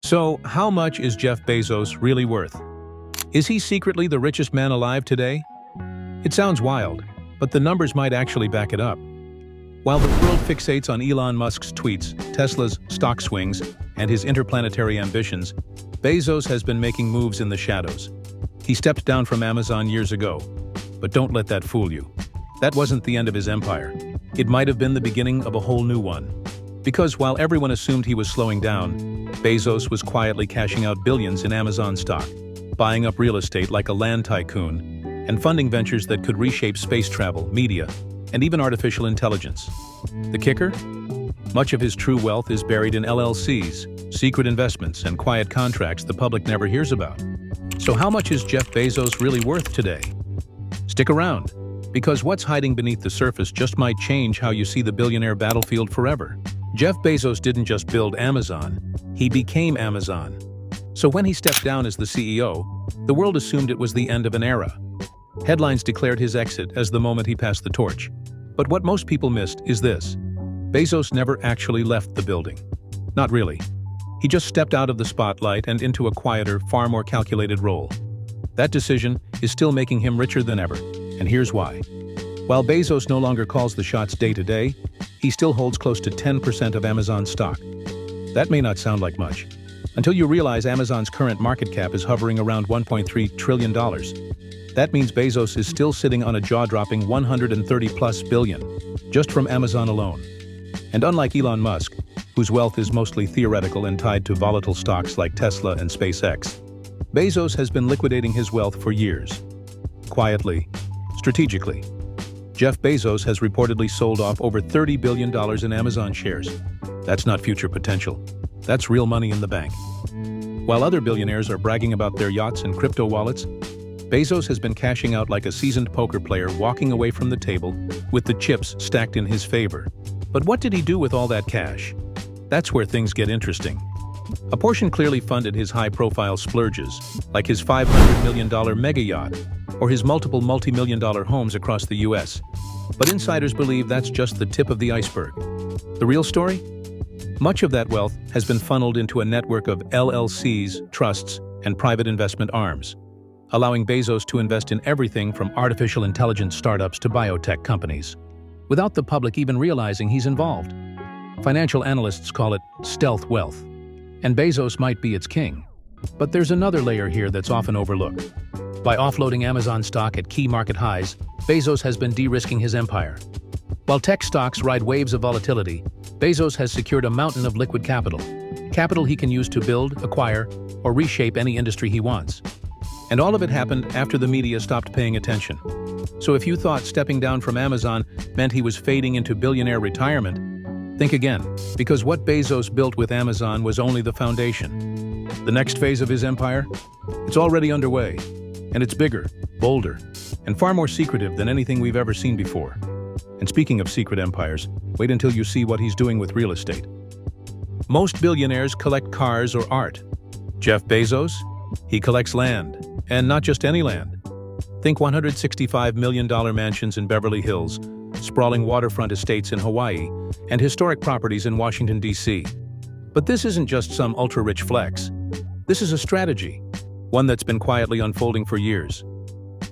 So, how much is Jeff Bezos really worth? Is he secretly the richest man alive today? It sounds wild, but the numbers might actually back it up. While the world fixates on Elon Musk's tweets, Tesla's stock swings, and his interplanetary ambitions, Bezos has been making moves in the shadows. He stepped down from Amazon years ago, but don't let that fool you. That wasn't the end of his empire. It might have been the beginning of a whole new one. Because while everyone assumed he was slowing down, Bezos was quietly cashing out billions in Amazon stock, buying up real estate like a land tycoon, and funding ventures that could reshape space travel, media, and even artificial intelligence. The kicker? Much of his true wealth is buried in LLCs, secret investments, and quiet contracts the public never hears about. So how much is Jeff Bezos really worth today? Stick around, because what's hiding beneath the surface just might change how you see the billionaire battlefield forever. Jeff Bezos didn't just build Amazon, he became Amazon. So when he stepped down as the CEO, the world assumed it was the end of an era. Headlines declared his exit as the moment he passed the torch. But what most people missed is this: Bezos never actually left the building. Not really. He just stepped out of the spotlight and into a quieter, far more calculated role. That decision is still making him richer than ever, and here's why. While Bezos no longer calls the shots day to day, he still holds close to 10% of Amazon stock. That may not sound like much, until you realize Amazon's current market cap is hovering around $1.3 trillion. That means Bezos is still sitting on a jaw-dropping $130+ billion, just from Amazon alone. And unlike Elon Musk, whose wealth is mostly theoretical and tied to volatile stocks like Tesla and SpaceX, Bezos has been liquidating his wealth for years. Quietly, strategically. Jeff Bezos has reportedly sold off over $30 billion in Amazon shares. That's not future potential. That's real money in the bank. While other billionaires are bragging about their yachts and crypto wallets, Bezos has been cashing out like a seasoned poker player walking away from the table with the chips stacked in his favor. But what did he do with all that cash? That's where things get interesting. A portion clearly funded his high-profile splurges, like his $500 million mega yacht, or his multiple multi-million-dollar homes across the US. But insiders believe that's just the tip of the iceberg. The real story? Much of that wealth has been funneled into a network of LLCs, trusts, and private investment arms, allowing Bezos to invest in everything from artificial intelligence startups to biotech companies, without the public even realizing he's involved. Financial analysts call it stealth wealth, and Bezos might be its king. But there's another layer here that's often overlooked. By offloading Amazon stock at key market highs, Bezos has been de-risking his empire. While tech stocks ride waves of volatility, Bezos has secured a mountain of liquid capital he can use to build, acquire, or reshape any industry he wants. And all of it happened after the media stopped paying attention. So if you thought stepping down from Amazon meant he was fading into billionaire retirement, think again, because what Bezos built with Amazon was only the foundation. The next phase of his empire? It's already underway, and it's bigger, bolder, and far more secretive than anything we've ever seen before. And speaking of secret empires, wait until you see what he's doing with real estate. Most billionaires collect cars or art. Jeff Bezos? He collects land, and not just any land. Think $165 million mansions in Beverly Hills, sprawling waterfront estates in Hawaii, and historic properties in Washington, D.C. But this isn't just some ultra-rich flex. This is a strategy, one that's been quietly unfolding for years.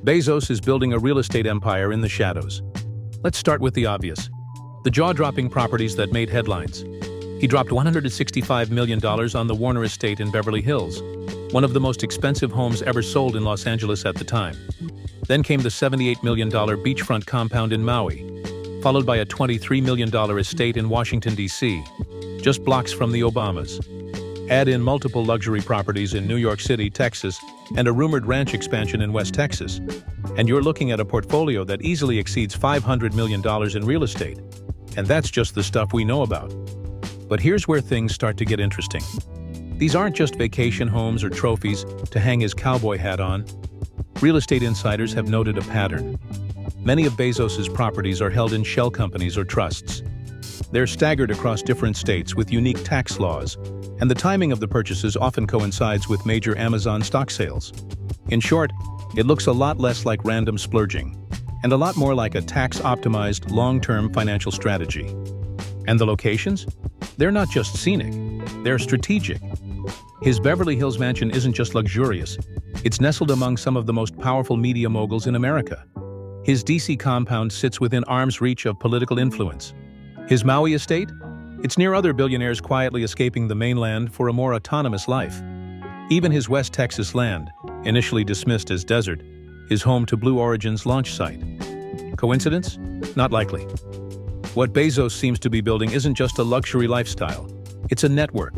Bezos is building a real estate empire in the shadows. Let's start with the obvious: the jaw-dropping properties that made headlines. He dropped $165 million on the Warner estate in Beverly Hills, one of the most expensive homes ever sold in Los Angeles at the time. Then came the $78 million beachfront compound in Maui, followed by a $23 million estate in Washington, D.C., just blocks from the Obamas. Add in multiple luxury properties in New York City, Texas, and a rumored ranch expansion in West Texas, and you're looking at a portfolio that easily exceeds $500 million in real estate. And that's just the stuff we know about. But here's where things start to get interesting. These aren't just vacation homes or trophies to hang his cowboy hat on. Real estate insiders have noted a pattern. Many of Bezos's properties are held in shell companies or trusts. They're staggered across different states with unique tax laws, and the timing of the purchases often coincides with major Amazon stock sales. In short, it looks a lot less like random splurging, and a lot more like a tax-optimized, long-term financial strategy. And the locations? They're not just scenic, they're strategic. His Beverly Hills mansion isn't just luxurious, it's nestled among some of the most powerful media moguls in America. His DC compound sits within arm's reach of political influence. His Maui estate? It's near other billionaires quietly escaping the mainland for a more autonomous life. Even his West Texas land, initially dismissed as desert, is home to Blue Origin's launch site. Coincidence? Not likely. What Bezos seems to be building isn't just a luxury lifestyle. It's a network,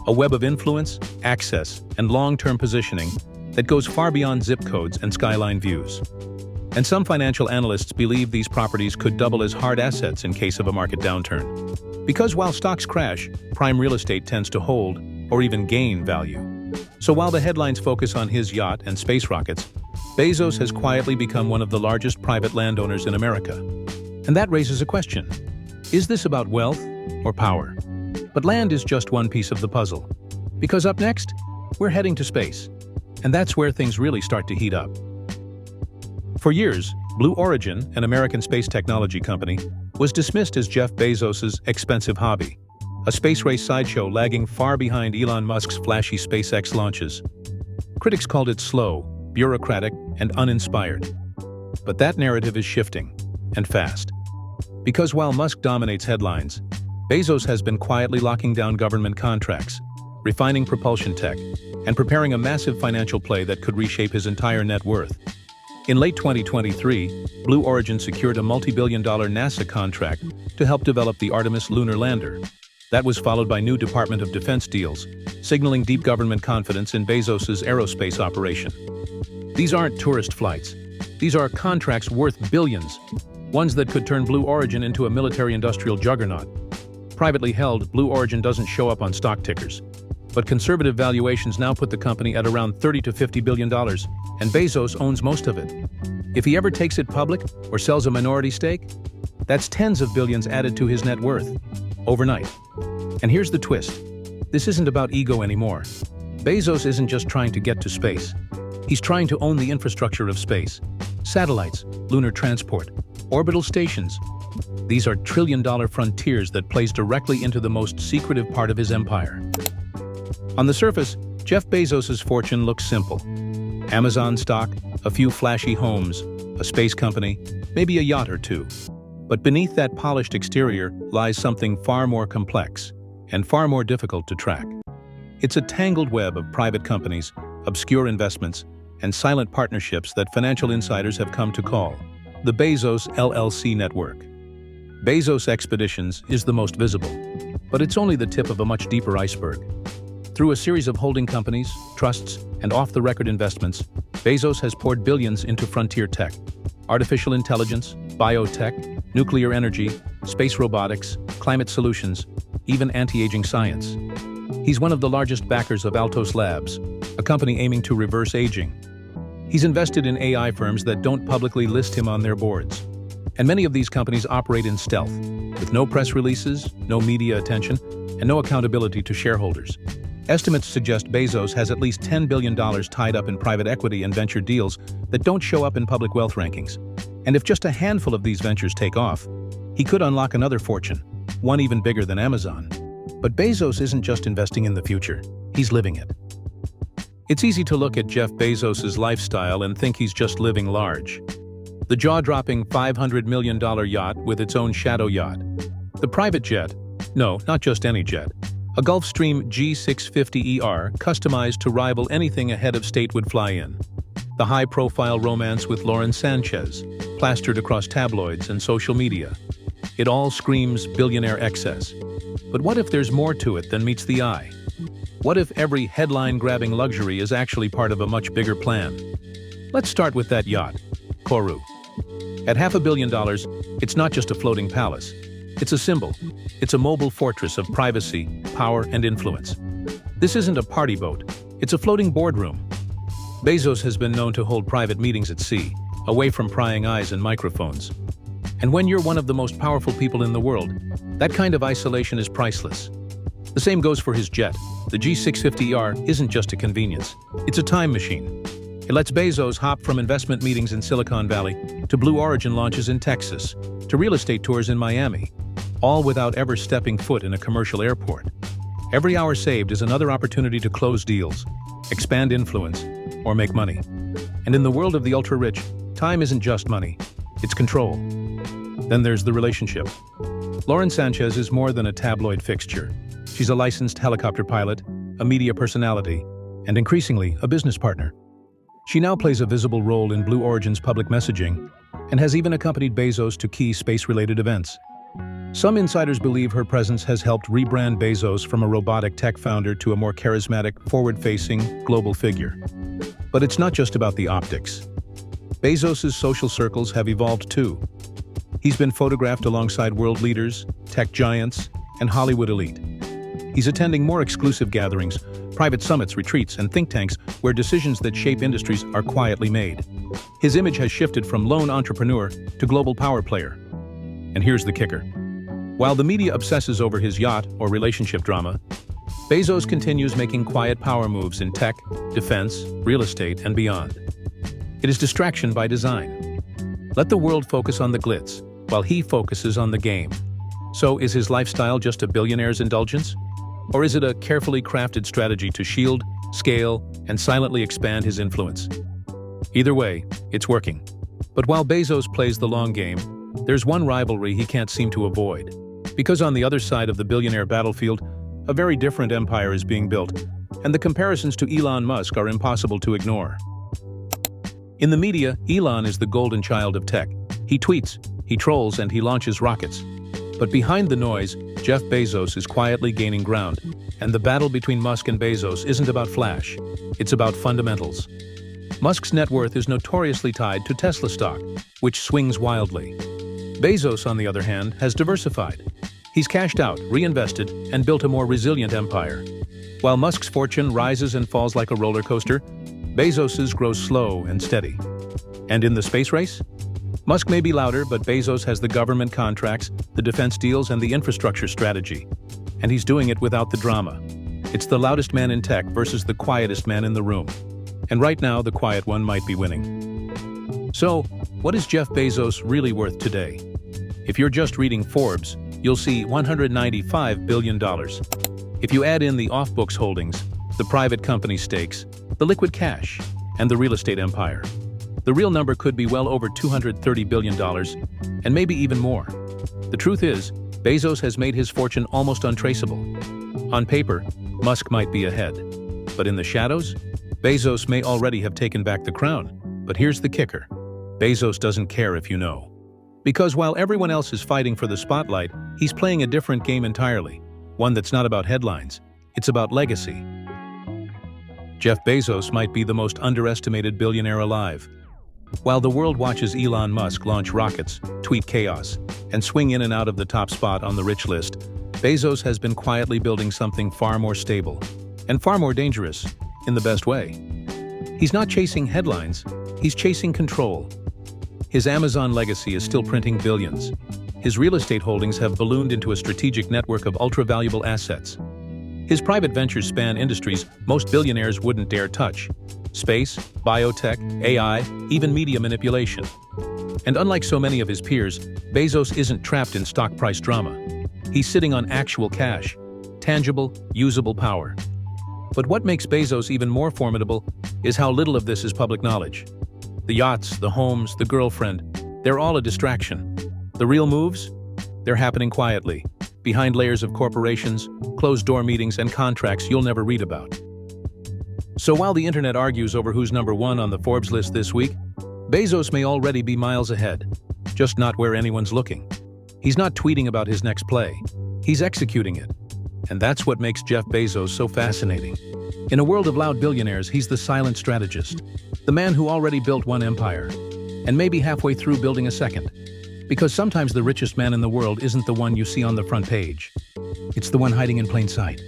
a web of influence, access, and long-term positioning that goes far beyond zip codes and skyline views. And some financial analysts believe these properties could double as hard assets in case of a market downturn. Because while stocks crash, prime real estate tends to hold or even gain value. So while the headlines focus on his yacht and space rockets, Bezos has quietly become one of the largest private landowners in America. And that raises a question. Is this about wealth or power? But land is just one piece of the puzzle. Because up next, we're heading to space. And that's where things really start to heat up. For years, Blue Origin, an American space technology company, was dismissed as Jeff Bezos' expensive hobby, a space race sideshow lagging far behind Elon Musk's flashy SpaceX launches. Critics called it slow, bureaucratic, and uninspired. But that narrative is shifting, and fast. Because while Musk dominates headlines, Bezos has been quietly locking down government contracts, refining propulsion tech, and preparing a massive financial play that could reshape his entire net worth. In late 2023, Blue Origin secured a multi-billion-dollar NASA contract to help develop the Artemis lunar lander. That was followed by new Department of Defense deals, signaling deep government confidence in Bezos' aerospace operation. These aren't tourist flights. These are contracts worth billions, ones that could turn Blue Origin into a military-industrial juggernaut. Privately held, Blue Origin doesn't show up on stock tickers. But conservative valuations now put the company at around $30 to $50 billion, and Bezos owns most of it. If he ever takes it public or sells a minority stake, that's tens of billions added to his net worth, overnight. And here's the twist. This isn't about ego anymore. Bezos isn't just trying to get to space. He's trying to own the infrastructure of space. Satellites, lunar transport, orbital stations. These are trillion-dollar frontiers that plays directly into the most secretive part of his empire. On the surface, Jeff Bezos' fortune looks simple. Amazon stock, a few flashy homes, a space company, maybe a yacht or two. But beneath that polished exterior lies something far more complex and far more difficult to track. It's a tangled web of private companies, obscure investments, and silent partnerships that financial insiders have come to call the Bezos LLC network. Bezos Expeditions is the most visible, but it's only the tip of a much deeper iceberg. Through a series of holding companies, trusts, and off-the-record investments, Bezos has poured billions into frontier tech, artificial intelligence, biotech, nuclear energy, space robotics, climate solutions, even anti-aging science. He's one of the largest backers of Altos Labs, a company aiming to reverse aging. He's invested in AI firms that don't publicly list him on their boards. And many of these companies operate in stealth, with no press releases, no media attention, and no accountability to shareholders. Estimates suggest Bezos has at least $10 billion tied up in private equity and venture deals that don't show up in public wealth rankings. And if just a handful of these ventures take off, he could unlock another fortune, one even bigger than Amazon. But Bezos isn't just investing in the future, he's living it. It's easy to look at Jeff Bezos' lifestyle and think he's just living large. The jaw-dropping $500 million yacht with its own shadow yacht. The private jet, no, not just any jet, a Gulfstream G650ER customized to rival anything a head of state would fly in. The high-profile romance with Lauren Sanchez, plastered across tabloids and social media. It all screams billionaire excess. But what if there's more to it than meets the eye? What if every headline-grabbing luxury is actually part of a much bigger plan? Let's start with that yacht, Koru. At $500 million, it's not just a floating palace. It's a symbol. It's a mobile fortress of privacy, power, and influence. This isn't a party boat. It's a floating boardroom. Bezos has been known to hold private meetings at sea, away from prying eyes and microphones. And when you're one of the most powerful people in the world, that kind of isolation is priceless. The same goes for his jet. The G650ER isn't just a convenience. It's a time machine. It lets Bezos hop from investment meetings in Silicon Valley to Blue Origin launches in Texas, to real estate tours in Miami, all without ever stepping foot in a commercial airport. Every hour saved is another opportunity to close deals, expand influence, or make money. And in the world of the ultra-rich, time isn't just money, it's control. Then there's the relationship. Lauren Sanchez is more than a tabloid fixture. She's a licensed helicopter pilot, a media personality, and increasingly, a business partner. She now plays a visible role in Blue Origin's public messaging and has even accompanied Bezos to key space-related events. Some insiders believe her presence has helped rebrand Bezos from a robotic tech founder to a more charismatic, forward-facing, global figure. But it's not just about the optics. Bezos' social circles have evolved too. He's been photographed alongside world leaders, tech giants, and Hollywood elite. He's attending more exclusive gatherings, private summits, retreats, and think tanks where decisions that shape industries are quietly made. His image has shifted from lone entrepreneur to global power player. And here's the kicker. While the media obsesses over his yacht or relationship drama, Bezos continues making quiet power moves in tech, defense, real estate, and beyond. It is distraction by design. Let the world focus on the glitz, while he focuses on the game. So is his lifestyle just a billionaire's indulgence? Or is it a carefully crafted strategy to shield, scale, and silently expand his influence? Either way, it's working. But while Bezos plays the long game, there's one rivalry he can't seem to avoid. Because on the other side of the billionaire battlefield, a very different empire is being built, and the comparisons to Elon Musk are impossible to ignore. In the media, Elon is the golden child of tech. He tweets, he trolls, and he launches rockets. But behind the noise, Jeff Bezos is quietly gaining ground, and the battle between Musk and Bezos isn't about flash, it's about fundamentals. Musk's net worth is notoriously tied to Tesla stock, which swings wildly. Bezos, on the other hand, has diversified. He's cashed out, reinvested, and built a more resilient empire. While Musk's fortune rises and falls like a roller coaster, Bezos's grows slow and steady. And in the space race? Musk may be louder, but Bezos has the government contracts, the defense deals, and the infrastructure strategy. And he's doing it without the drama. It's the loudest man in tech versus the quietest man in the room. And right now, the quiet one might be winning. So, what is Jeff Bezos really worth today? If you're just reading Forbes, you'll see $195 billion. If you add in the off-books holdings, the private company stakes, the liquid cash, and the real estate empire, the real number could be well over $230 billion, and maybe even more. The truth is, Bezos has made his fortune almost untraceable. On paper, Musk might be ahead. But in the shadows, Bezos may already have taken back the crown. But here's the kicker. Bezos doesn't care if you know. Because while everyone else is fighting for the spotlight, he's playing a different game entirely. One that's not about headlines, it's about legacy. Jeff Bezos might be the most underestimated billionaire alive. While the world watches Elon Musk launch rockets, tweet chaos, and swing in and out of the top spot on the rich list, Bezos has been quietly building something far more stable and far more dangerous, in the best way. He's not chasing headlines, he's chasing control. His Amazon legacy is still printing billions. His real estate holdings have ballooned into a strategic network of ultra-valuable assets. His private ventures span industries most billionaires wouldn't dare touch: space, biotech, AI, even media manipulation. And unlike so many of his peers, Bezos isn't trapped in stock price drama. He's sitting on actual cash, tangible, usable power. But what makes Bezos even more formidable is how little of this is public knowledge. The yachts, the homes, the girlfriend, they're all a distraction. The real moves? They're happening quietly, behind layers of corporations, closed-door meetings, and contracts you'll never read about. So while the internet argues over who's number one on the Forbes list this week, Bezos may already be miles ahead, just not where anyone's looking. He's not tweeting about his next play. He's executing it. And that's what makes Jeff Bezos so fascinating. In a world of loud billionaires, he's the silent strategist, the man who already built one empire, and maybe halfway through building a second. Because sometimes the richest man in the world isn't the one you see on the front page. It's the one hiding in plain sight.